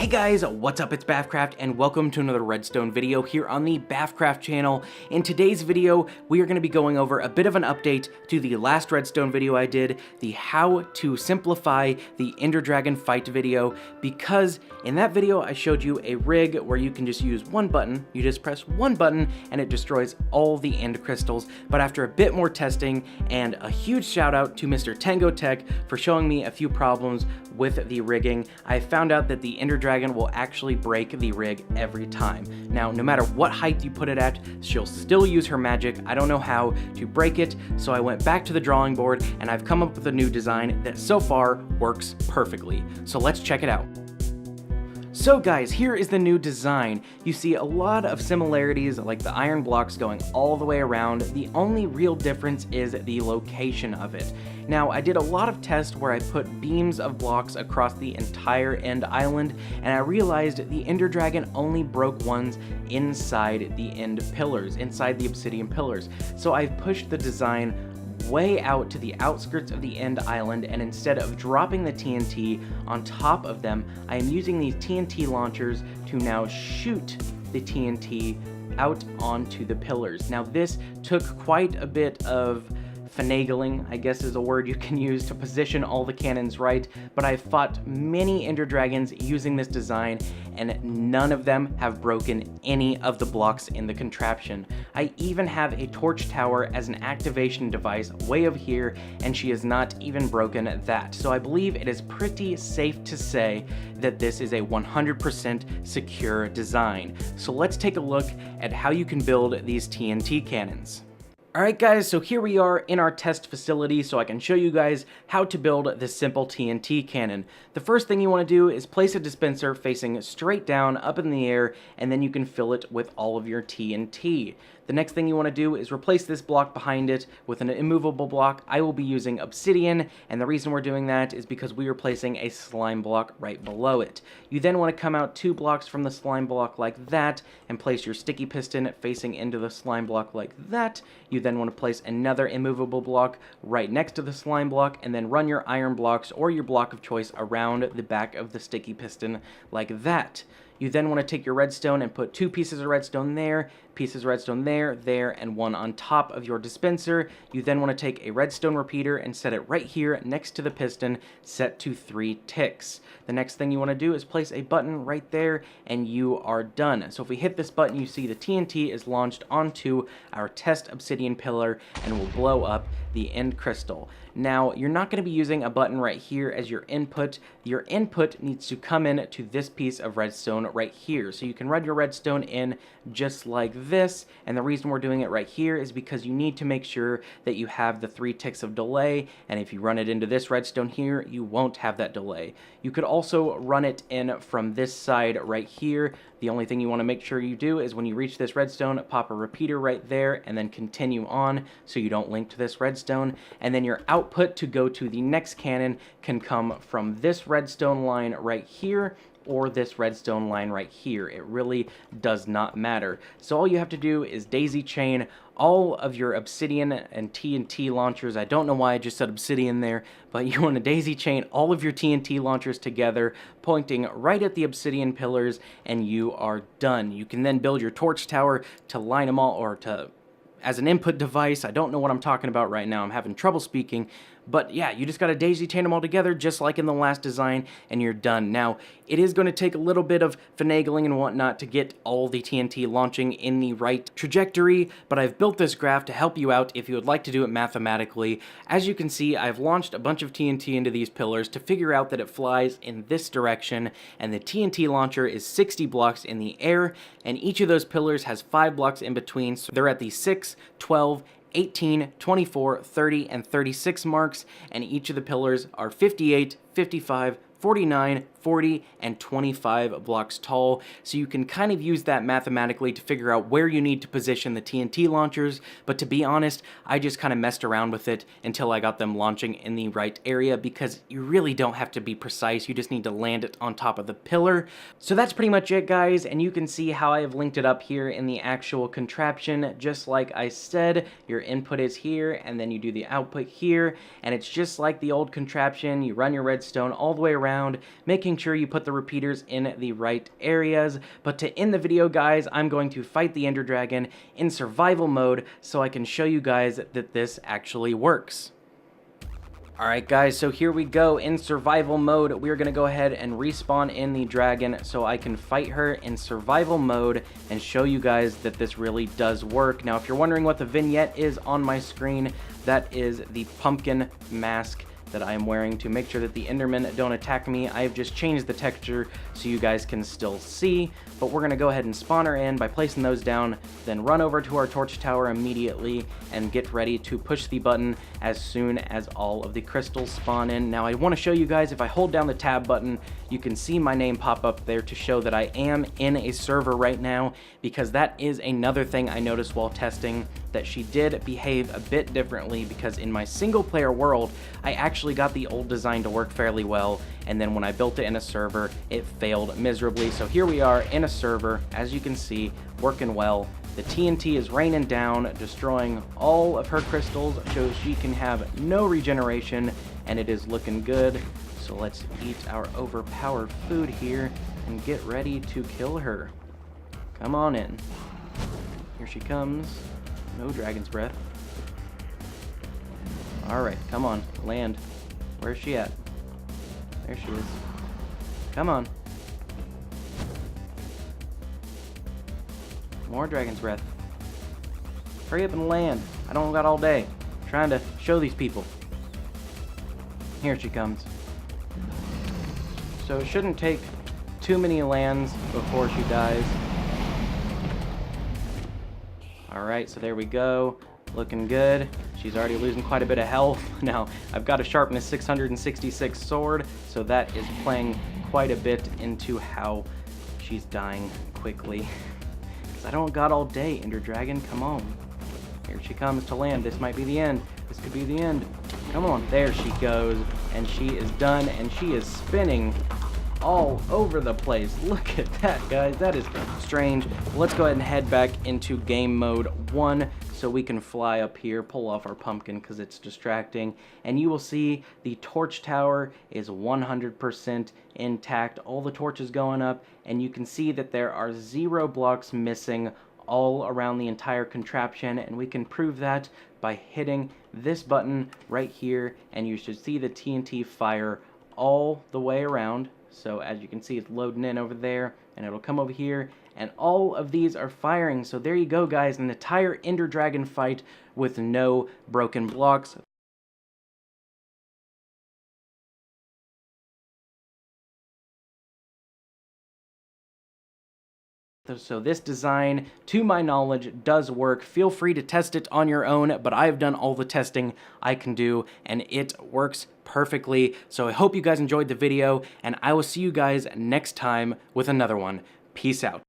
Hey guys, what's up? It's bafcraft and welcome to another redstone video here on the bafcraft channel. In today's video, we are going to be going over a bit of an update to the last redstone video I did, the how to simplify the Ender Dragon fight video, because in that video I showed you a rig where you can just use one button, you just press one button and it destroys all the end crystals. But after a bit more testing, and a huge shout out to Mr. Tango Tech for showing me a few problems with the rigging, I found out that the Ender Dragon will actually break the rig every time. Now, no matter what height you put it at, she'll still use her magic. I don't know how to break it, so I went back to the drawing board and I've come up with a new design that so far works perfectly. So let's check it out. So guys, here is the new design. You see a lot of similarities, like the iron blocks going all the way around. The only real difference is the location of it. Now, I did a lot of tests where I put beams of blocks across the entire end island, and I realized the Ender Dragon only broke ones inside the end pillars, inside the obsidian pillars. So I've pushed the design way out to the outskirts of the end island, and instead of dropping the TNT on top of them, I am using these TNT launchers to now shoot the TNT out onto the pillars. Now, this took quite a bit of finagling, I guess is a word you can use, to position all the cannons right, but I've fought many Ender Dragons using this design and none of them have broken any of the blocks in the contraption. I even have a torch tower as an activation device way over here, and she has not even broken that. So I believe it is pretty safe to say that this is a 100% secure design. So let's take a look at how you can build these TNT cannons. Alright guys, so here we are in our test facility so I can show you guys how to build this simple TNT cannon. The first thing you want to do is place a dispenser facing straight down up in the air, and then you can fill it with all of your TNT. The next thing you want to do is replace this block behind it with an immovable block. I will be using obsidian, and the reason we're doing that is because we are placing a slime block right below it. You then want to come out 2 blocks from the slime block like that and place your sticky piston facing into the slime block like that. You then want to place another immovable block right next to the slime block, and then run your iron blocks or your block of choice around the back of the sticky piston like that. You then want to take your redstone and put 2 pieces of redstone there, pieces of redstone there, there, and 1 on top of your dispenser. You then want to take a redstone repeater and set it right here next to the piston, set to 3 ticks. The next thing you want to do is place a button right there, and you are done. So if we hit this button, you see the TNT is launched onto our test obsidian pillar and will blow up the end crystal. Now, you're not going to be using a button right here as your input. Your input needs to come in to this piece of redstone right here. So you can run your redstone in just like this, and the reason we're doing it right here is because you need to make sure that you have the 3 ticks of delay, and if you run it into this redstone here, you won't have that delay. You could also run it in from this side right here. The only thing you want to make sure you do is when you reach this redstone, pop a repeater right there and then continue on so you don't link to this redstone, and then your output to go to the next cannon can come from this redstone line right here or this redstone line right here. It really does not matter. So all you have to do is daisy chain all of your obsidian and TNT launchers. I don't know why I just said obsidian there, but you want to daisy chain all of your TNT launchers together, pointing right at the obsidian pillars, and you are done. You can then build your torch tower to line them all, or to as an input device. I don't know what I'm talking about right now. I'm having trouble speaking. But yeah, you just got to daisy chain them all together just like in the last design, and you're done. Now, it is going to take a little bit of finagling and whatnot to get all the TNT launching in the right trajectory, but I've built this graph to help you out if you would like to do it mathematically. As you can see, I've launched a bunch of TNT into these pillars to figure out that it flies in this direction, and the TNT launcher is 60 blocks in the air, and each of those pillars has 5 blocks in between, so they're at the 6, 12, 18, 24, 30, and 36 marks, and each of the pillars are 58, 55, 49, 40, and 25 blocks tall, so you can kind of use that mathematically to figure out where you need to position the TNT launchers. But to be honest, I just kind of messed around with it until I got them launching in the right area, because you really don't have to be precise, you just need to land it on top of the pillar. So that's pretty much it, guys, and you can see how I have linked it up here in the actual contraption. Just like I said, your input is here, and then you do the output here, and it's just like the old contraption. You run your redstone all the way around, making making sure you put the repeaters in the right areas. But to end the video, guys, I'm going to fight the Ender Dragon in survival mode so I can show you guys that this actually works. Alright guys, so here we go. In survival mode, we're going to go ahead and respawn in the dragon so I can fight her in survival mode and show you guys that this really does work. Now, if you're wondering what the vignette is on my screen, that is the pumpkin mask that I am wearing to make sure that the Endermen don't attack me. I've just changed the texture so you guys can still see, but we're going to go ahead and spawn her in by placing those down, then run over to our torch tower immediately and get ready to push the button as soon as all of the crystals spawn in. Now, I want to show you guys, if I hold down the tab button, you can see my name pop up there to show that I am in a server right now, because that is another thing I noticed while testing, that she did behave a bit differently, because in my single player world, I actually got the old design to work fairly well, and then when I built it in a server, it failed miserably. So here we are in a server, as you can see, working well. The TNT is raining down, destroying all of her crystals, so she can have no regeneration, and it is looking good. So let's eat our overpowered food here and get ready to kill her. Come on in. Here she comes. No dragon's breath. Alright, come on, land. Where's she at? There she is. Come on. More dragon's breath. Hurry up and land. I don't got all day. I'm trying to show these people. Here she comes. So it shouldn't take too many lands before she dies. Alright, so there we go. Looking good. She's already losing quite a bit of health. Now, I've got a sharpness 666 sword, so that is playing quite a bit into how she's dying quickly. Because I don't got all day, Ender Dragon. Come on. Here she comes to land. This might be the end. This could be the end. Come on. There she goes. And she is done, and she is spinning all over the place. Look at that, guys. That is strange. Let's go ahead and head back into game mode 1 so we can fly up here, pull off our pumpkin because it's distracting, and you will see the torch tower is 100% intact. All the torches going up, and you can see that there are 0 blocks missing all around the entire contraption, and we can prove that by hitting this button right here, and you should see the TNT fire all the way around. So as you can see, it's loading in over there, and it'll come over here, and all of these are firing. So there you go, guys, an entire Ender Dragon fight with no broken blocks. So this design, to my knowledge, does work. Feel free to test it on your own, but I've done all the testing I can do, and it works perfectly. So I hope you guys enjoyed the video, and I will see you guys next time with another one. Peace out.